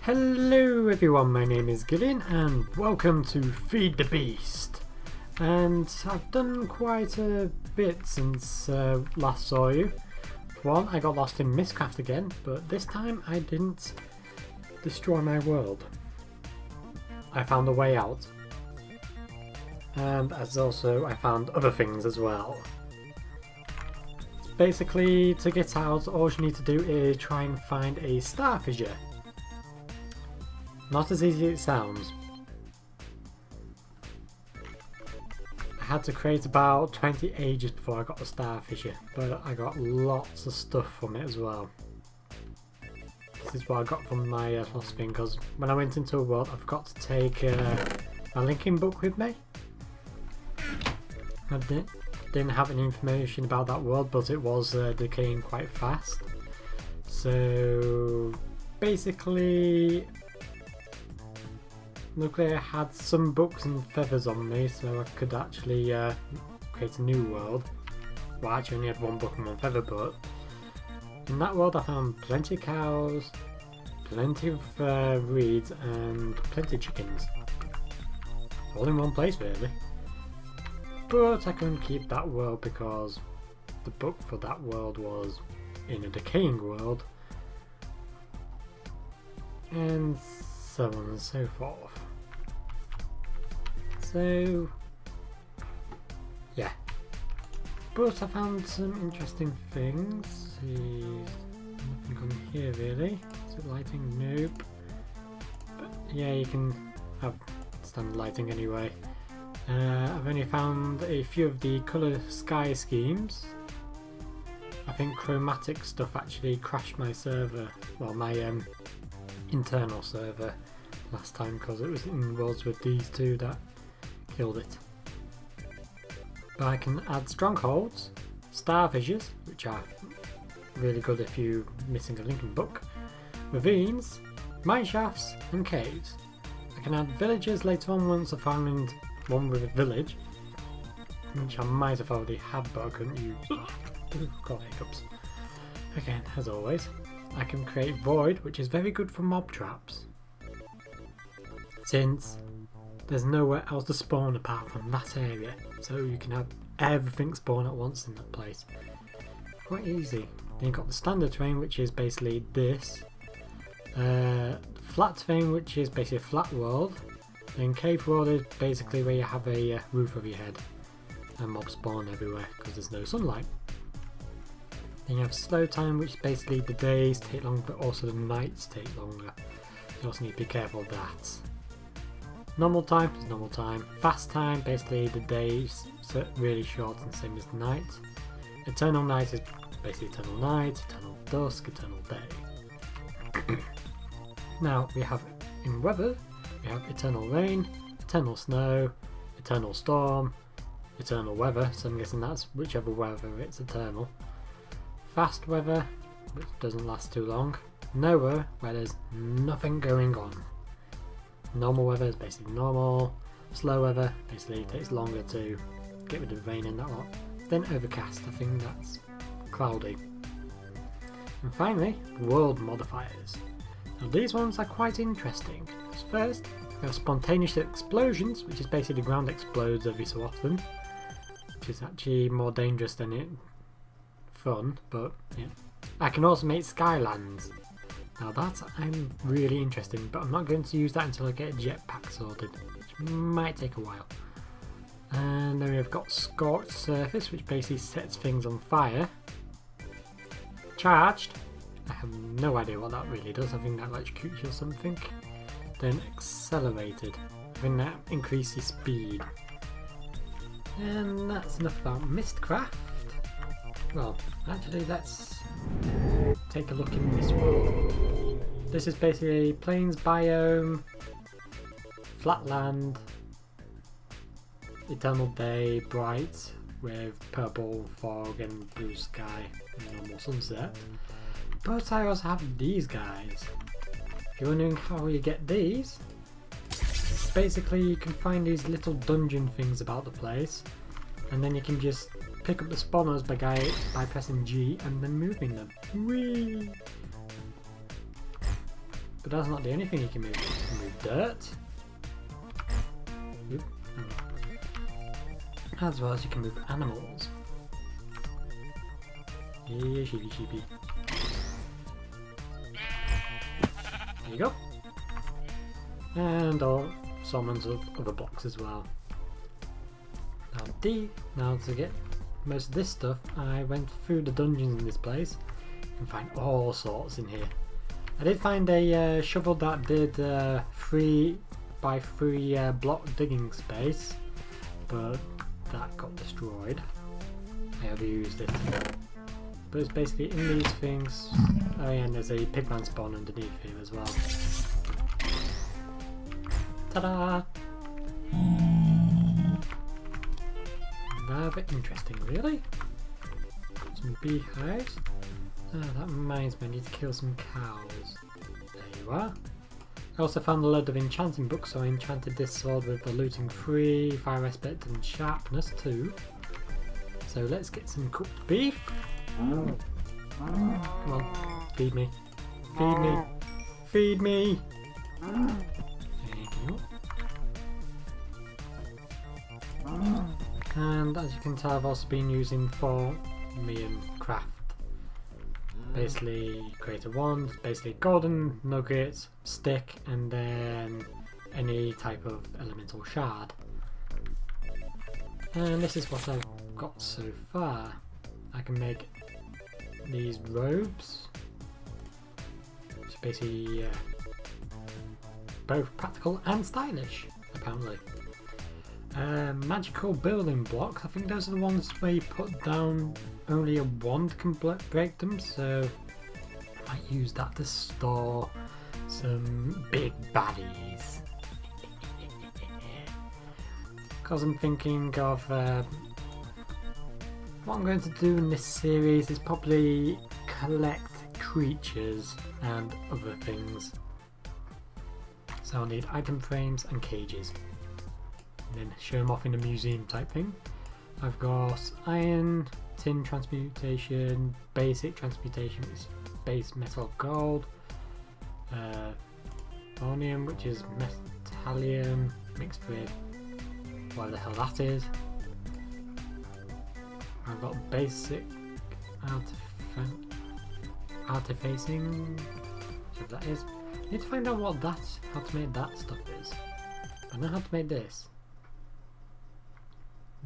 Hello everyone, my name is Gillian and welcome to Feed the Beast. And I've done quite a bit since last saw you. One, I got lost in Mistcraft again, but this time I didn't destroy my world. I found a way out. And as also I found other things as well. Basically, to get out, all you need to do is try and find a star fissure. Not as easy as it sounds. I had to create about 20 ages before I got the star fissure, but I got lots of stuff from it as well. This is what I got from my lost thing, because when I went into a world I forgot to take my linking book with me. I didn't have any information about that world, but it was decaying quite fast. So basically, luckily I had some books and feathers on me, so I could actually create a new world. Well, I actually only had one book and one feather, but in that world I found plenty of cows, plenty of reeds and plenty of chickens. All in one place really. But I couldn't keep that world because the book for that world was in a decaying world, and so on and so forth. So yeah, but I found some interesting things. Nothing on here really. Is it lighting? Nope. But yeah, you can have standard lighting anyway. I've only found a few of the colour sky schemes. I think chromatic stuff actually crashed my server, well my internal server last time, because it was in worlds with these two that killed it. But I can add strongholds, star fissures, which are really good if you're missing a linking book, ravines, mine shafts and caves. I can add villages later on once I find one with a village, which I might have already had but I couldn't use. Got hiccups. Again, as always, I can create void, which is very good for mob traps, since there's nowhere else to spawn apart from that area, so you can have everything spawn at once in that place. Quite easy. Then you've got the standard terrain, which is basically this. Flat terrain, which is basically a flat world. Then cave world is basically where you have a roof over your head and mobs spawn everywhere because there's no sunlight. Then you have slow time, which is basically the days take longer but also the nights take longer. You also need to be careful of that. Normal time is normal time. Fast time, basically the days really short and same as the night. Eternal night is basically eternal night, eternal dusk, eternal day. Now we have in weather, we have eternal rain, eternal snow, eternal storm, eternal weather, so I'm guessing that's whichever weather it's eternal. Fast weather, which doesn't last too long. Nowhere, where there's nothing going on. Normal weather is basically normal. Slow weather basically takes longer to get rid of the rain and that lot. Then overcast, I think that's cloudy. And finally, world modifiers. Now these ones are quite interesting. First, we have spontaneous explosions, which is basically the ground explodes every so often, which is actually more dangerous than it fun, but yeah. I can also make skylands. Now that I'm really interested in, but I'm not going to use that until I get a jetpack sorted, which might take a while. And then we've got scorched surface, which basically sets things on fire. Charged, I have no idea what that really does. I think that electrocutes you or something. Then accelerated, I think that increases speed. And that's enough about Mistcraft. Well, actually let's take a look in this world. This is basically plains biome, flat land, eternal day, bright with purple fog and blue sky and normal sunset. But I also have these guys. If you're wondering how you get these, basically you can find these little dungeon things about the place, and then you can just pick up the spawners by pressing G and then moving them. Whee! But that's not the only thing you can move. You can move dirt. Oop. As well as you can move animals. Yeah, sheepy sheepy. There you go. And all summons of other blocks as well. Now to get most of this stuff, I went through the dungeons in this place and find all sorts in here. I did find a shovel that did 3 by 3 block digging space, but that got destroyed. I overused it. But it's basically in these things. Oh yeah, and there's a pigman spawn underneath here as well. Ta-da! Rather interesting, really. Some beehives. Oh, that reminds me, I need to kill some cows. There you are. I also found a load of enchanting books, so I enchanted this sword with a looting 3, fire aspect and sharpness 2. So let's get some cooked beef. Come on, feed me. Feed me. Feed me! There you go. And as you can tell, I've also been using for me and craft. Basically, create a wand, basically golden nuggets, stick, and then any type of elemental shard. And this is what I've got so far. I can make these robes, which are basically both practical and stylish, apparently. Magical building blocks, I think those are the ones where you put down, only a wand can break them, so I might use that to store some big baddies. Because I'm thinking of what I'm going to do in this series is probably collect creatures and other things. So I'll need item frames and cages. And then show them off in a museum type thing. I've got iron, tin transmutation, basic transmutation, which is base metal gold, Ornium, which is metallium mixed with whatever the hell that is. I've got basic artifacing, whatever that is. I need to find out what that's, how to make that stuff is. I know how to make this.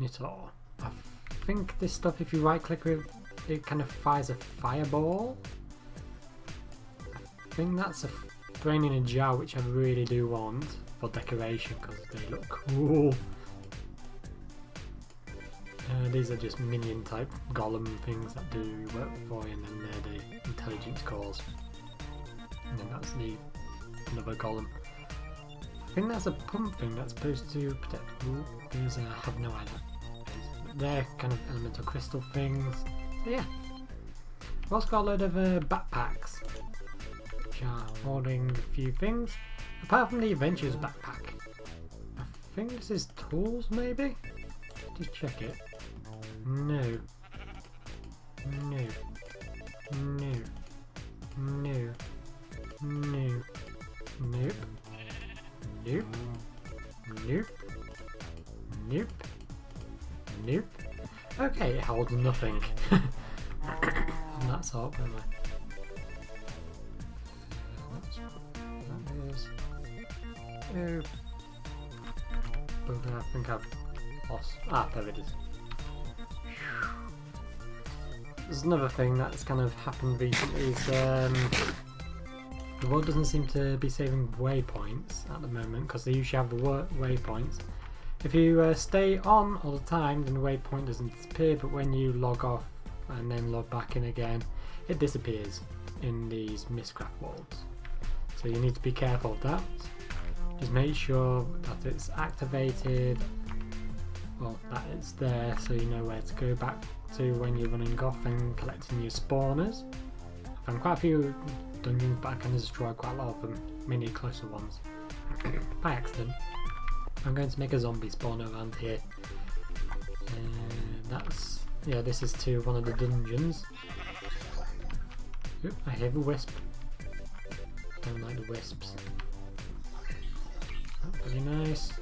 Nitor. I think this stuff, if you right click with it, kind of fires a fireball. I think that's a brain in a jar, which I really do want for decoration because they look cool. These are just minion type golem things that do work for you, and then they're the intelligence cores. And then that's another golem. I think that's a pump thing that's supposed to protect. Ooh, these I have no idea. They're kind of elemental crystal things. So yeah. I've also got a load of backpacks, which are holding a few things. Apart from the Adventures backpack. I think this is tools, maybe? Just check it. No. No. No. No. No. Nope. Nope. Nope. Nope. Nope. Okay, it holds nothing. And that's all, am I? That is. Oh. But I think I've lost. Ah, there it is. There's another thing that's kind of happened recently is the world doesn't seem to be saving waypoints at the moment because they usually have the waypoints. If you stay on all the time, then the waypoint doesn't disappear, but when you log off and then log back in again, it disappears in these Mistcraft worlds. So you need to be careful of that. Just make sure that it's activated, well, that it's there so you know where to go back to when you're running off and collecting your spawners. I found quite a few dungeons, but I can destroy quite a lot of them, mainly closer ones, by accident. I'm going to make a zombie spawner around here. That's, yeah, this is to one of the dungeons. Oop, I hear the wisp. Don't like the wisps. Oh, pretty nice.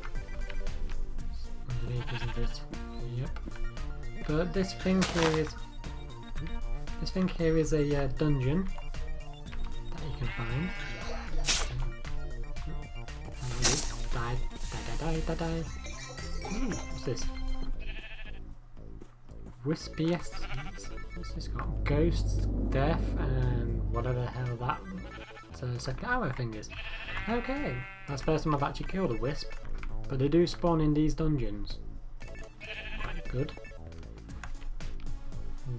Underneath, isn't it? Yep. But this thing here is a dungeon that you can find. Die. Ooh, what's this? Wispy essence. What's this got? Ghosts, death, and whatever the hell that second arrow thing is. Okay, that's the first time I've actually killed a wisp, but they do spawn in these dungeons. Quite good.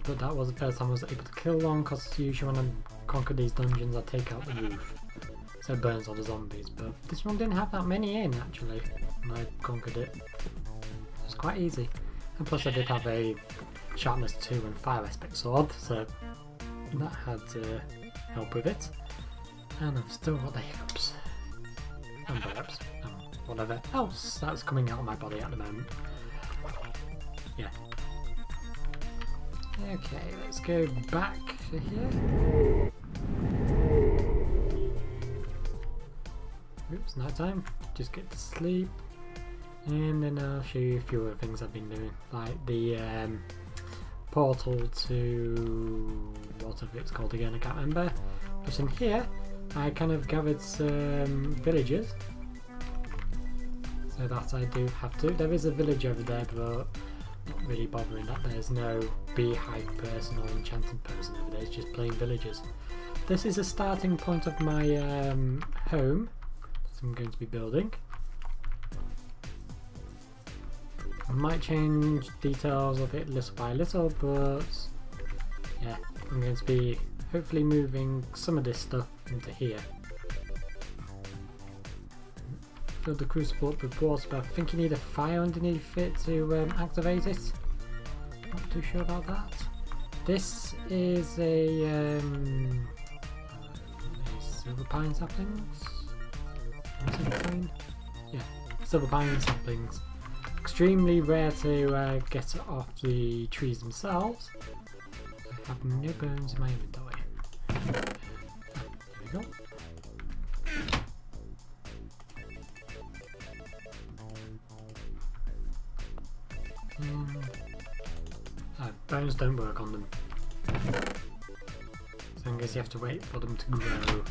But that was the first time I was able to kill one, because usually when I conquer these dungeons I take out the roof, so it burns all the zombies. But this one didn't have that many in actually when I conquered it. It was quite easy. And plus I did have a sharpness 2 and fire aspect sword, so that had to help with it. And I've still got the hiccups and burps and whatever else that's coming out of my body at the moment. Yeah. Okay, let's go back to here. Oops, night time. Just get to sleep. And then I'll show you a few other things I've been doing, like the portal to whatever it's called again, I can't remember. But in here, I kind of gathered some villagers, so that I do have to. There is a village over there, but not really bothering that there's no beehive person or enchanting person over there. It's just plain villagers. This is a starting point of my home that I'm going to be building. I might change details of it little by little, but yeah, I'm going to be hopefully moving some of this stuff into here. Fill the crucible up with water, but I think you need a fire underneath it to activate it. Not too sure about that. This is a silver pine saplings. Silver pine? Yeah, silver pine saplings. Extremely rare to get off the trees themselves. I have no bones in my inventory. There we go. Bones don't work on them. So I guess you have to wait for them to grow.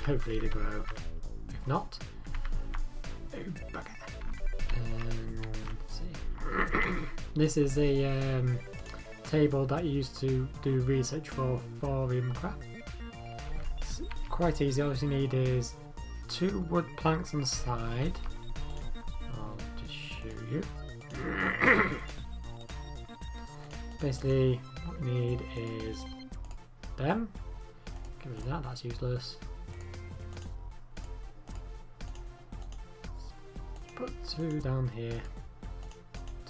Hopefully they grow. If not, oh bugger. Let's see. This is a table that you used to do research for Craft. It's quite easy. All you need is 2 wood planks on the side. I'll just show you. Basically, what we need is them. Get rid of that, that's useless. Put 2 down here.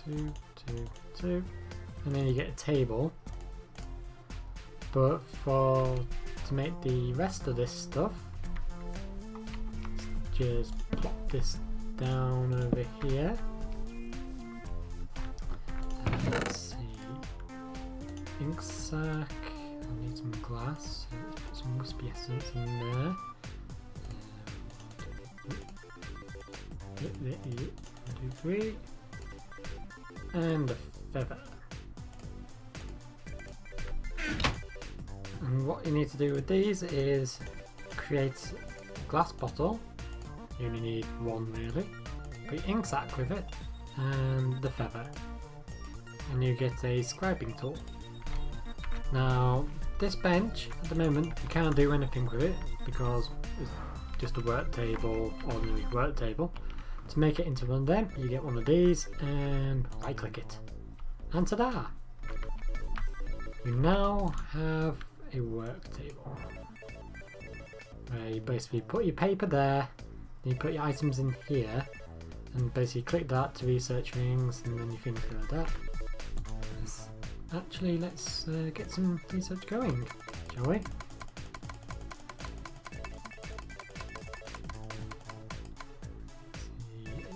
2, 2, 2. And then you get a table. But to make the rest of this stuff, just plop this down over here. Let's see. Ink sac. I need some glass. So let's put some wispy essence in there. 1, 2, 3. And a feather. And what you need to do with these is create a glass bottle. You only need 1 really. Put your ink sac with it and the feather. And you get a scribing tool. Now this bench at the moment you can't do anything with it because it's just a work table, ordinary work table. To make it into one of them, you get one of these and right click it. And ta-da! You now have a work table. Where you basically put your paper there, then you put your items in here, and basically click that to research things, and then you things go like that. Actually, let's get some research going, shall we?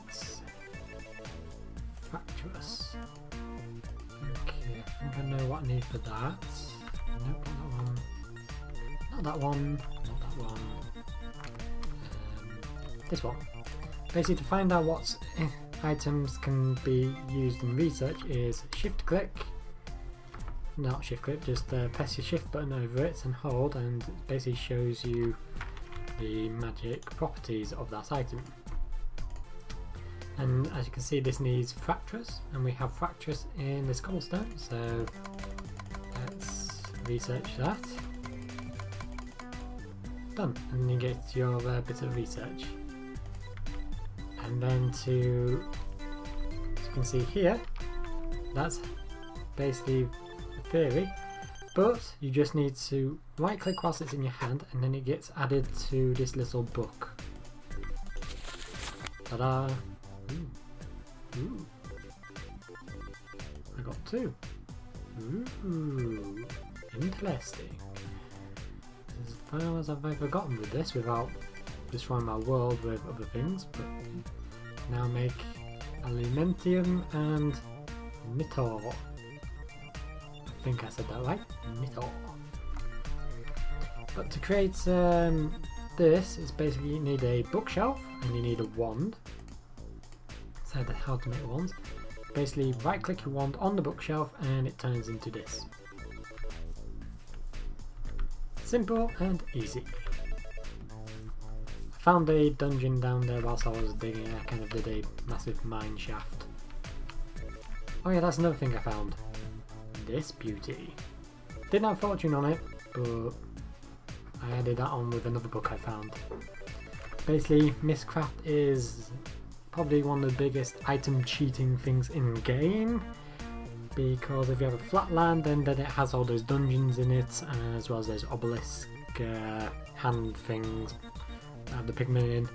It's fracturous. Okay, I think I know what I need for that. Nope, not that one. Not that one. Not that one. this one. Basically, to find out what items can be used in research is shift click, not shift click, just press your shift button over it and hold, and it basically shows you the magic properties of that item. And as you can see, this needs fractures, and we have fractures in this cobblestone, so let's research that. Done, and you get your bit of research. And then as you can see here, that's basically the theory, but you just need to right click whilst it's in your hand, and then it gets added to this little book. Ta-da! Ooh. I got 2. Ooh, interesting. As far as I've ever gotten with this without destroying my world with other things, but now make aluminium and nitor. I think I said that right, nitor. But to create this, it's basically you need a bookshelf and you need a wand. So that's how to make wands. Basically right click your wand on the bookshelf and it turns into this. Simple and easy. I found a dungeon down there whilst I was digging. I kind of did a massive mine shaft. Oh yeah, that's another thing I found. This beauty. Didn't have fortune on it, but I added that on with another book I found. Basically, Mistcraft is probably one of the biggest item cheating things in game, because if you have a flat land, then it has all those dungeons in it, as well as those obelisk hand things that have the pigment in.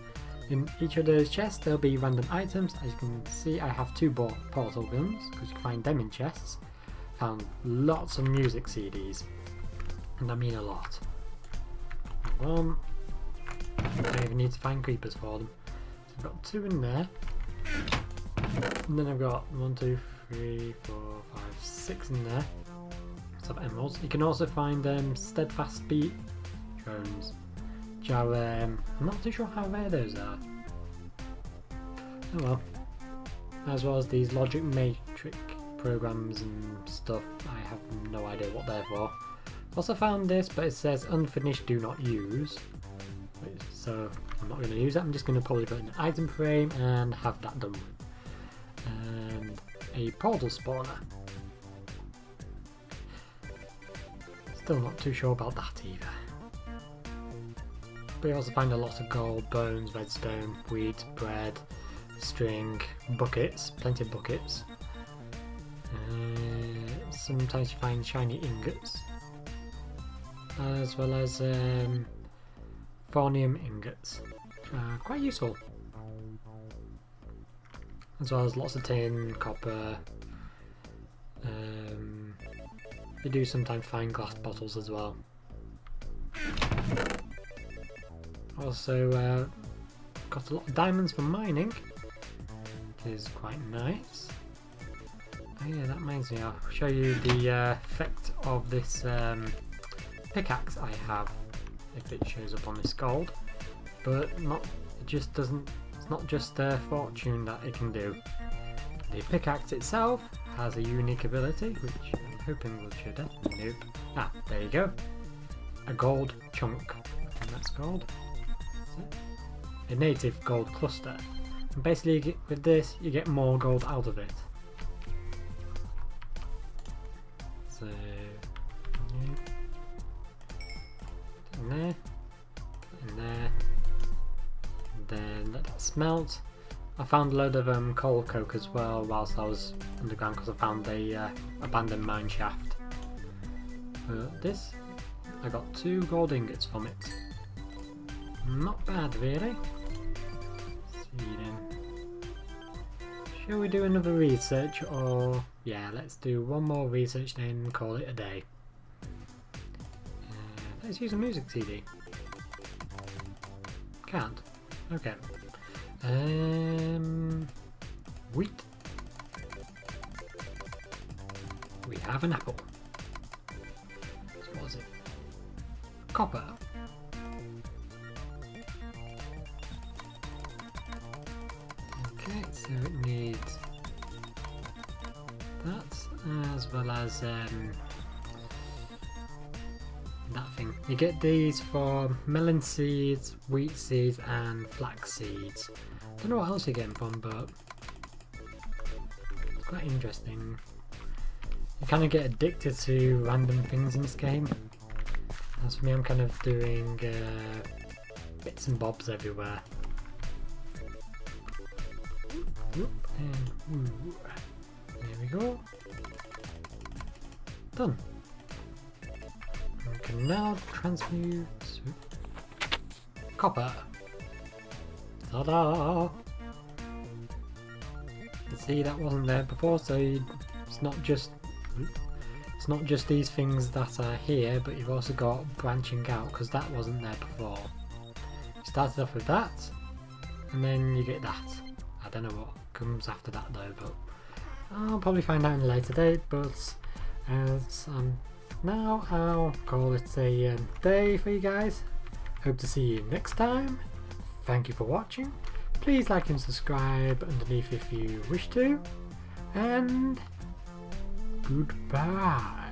In each of those chests there'll be random items. As you can see, I have 2 portal guns because you can find them in chests. Found lots of music CDs, and I mean a lot. One, I don't even need to find creepers for them. So I've got 2 in there, and then I've got 1, 2, 3, 4, 5, 6 in there. So emeralds. You can also find steadfast beat drones, which are I'm not too sure how rare those are. Oh well. As well as these logic matrix programs and stuff. I have no idea what they're for. Also found this, but it says unfinished, do not use. So I'm not going to use that. I'm just going to probably put an item frame and have that done with. And a portal spawner. Still not too sure about that either. But you also find a lot of gold, bones, redstone, wheat, bread, string, buckets, plenty of buckets. Sometimes you find shiny ingots, as well as thorium ingots. Quite useful. As well as lots of tin, copper. You do sometimes find glass bottles as well. Also got a lot of diamonds from mining, which is quite nice. Oh yeah, that reminds me, I'll show you the effect of this pickaxe I have, if it shows up on this gold. But it's not just fortune that it can do. The pickaxe itself has a unique ability, which I'm hoping will show that. Nope. Ah, there you go. A gold chunk. And that's gold. A native gold cluster. And basically with this you get more gold out of it. So in there, in there, and then let that smelt. I found a load of coal coke as well whilst I was underground, because I found a abandoned mine shaft. But this, I got 2 gold ingots from it. Not bad really. Let's see then. Shall we do another research, or yeah, let's do one more research then call it a day. Let's use a music CD. Can't. Okay. Wheat. We have an apple. So what was it? Copper. So it needs that as well as that thing. You get these for melon seeds, wheat seeds and flax seeds. Don't know what else you're getting from, but it's quite interesting. You kind of get addicted to random things in this game. As for me, I'm kind of doing bits and bobs everywhere. And there we go. Done. We can now transmute copper. Ta-da! You see, that wasn't there before, so it's not just these things that are here, but you've also got branching out, because that wasn't there before. You started off with that, and then you get that. I don't know what comes after that though, but I'll probably find out in a later date. But as now I'll call it a day for you guys. Hope to see you next time. Thank you for watching. Please like and subscribe underneath if you wish to, and goodbye.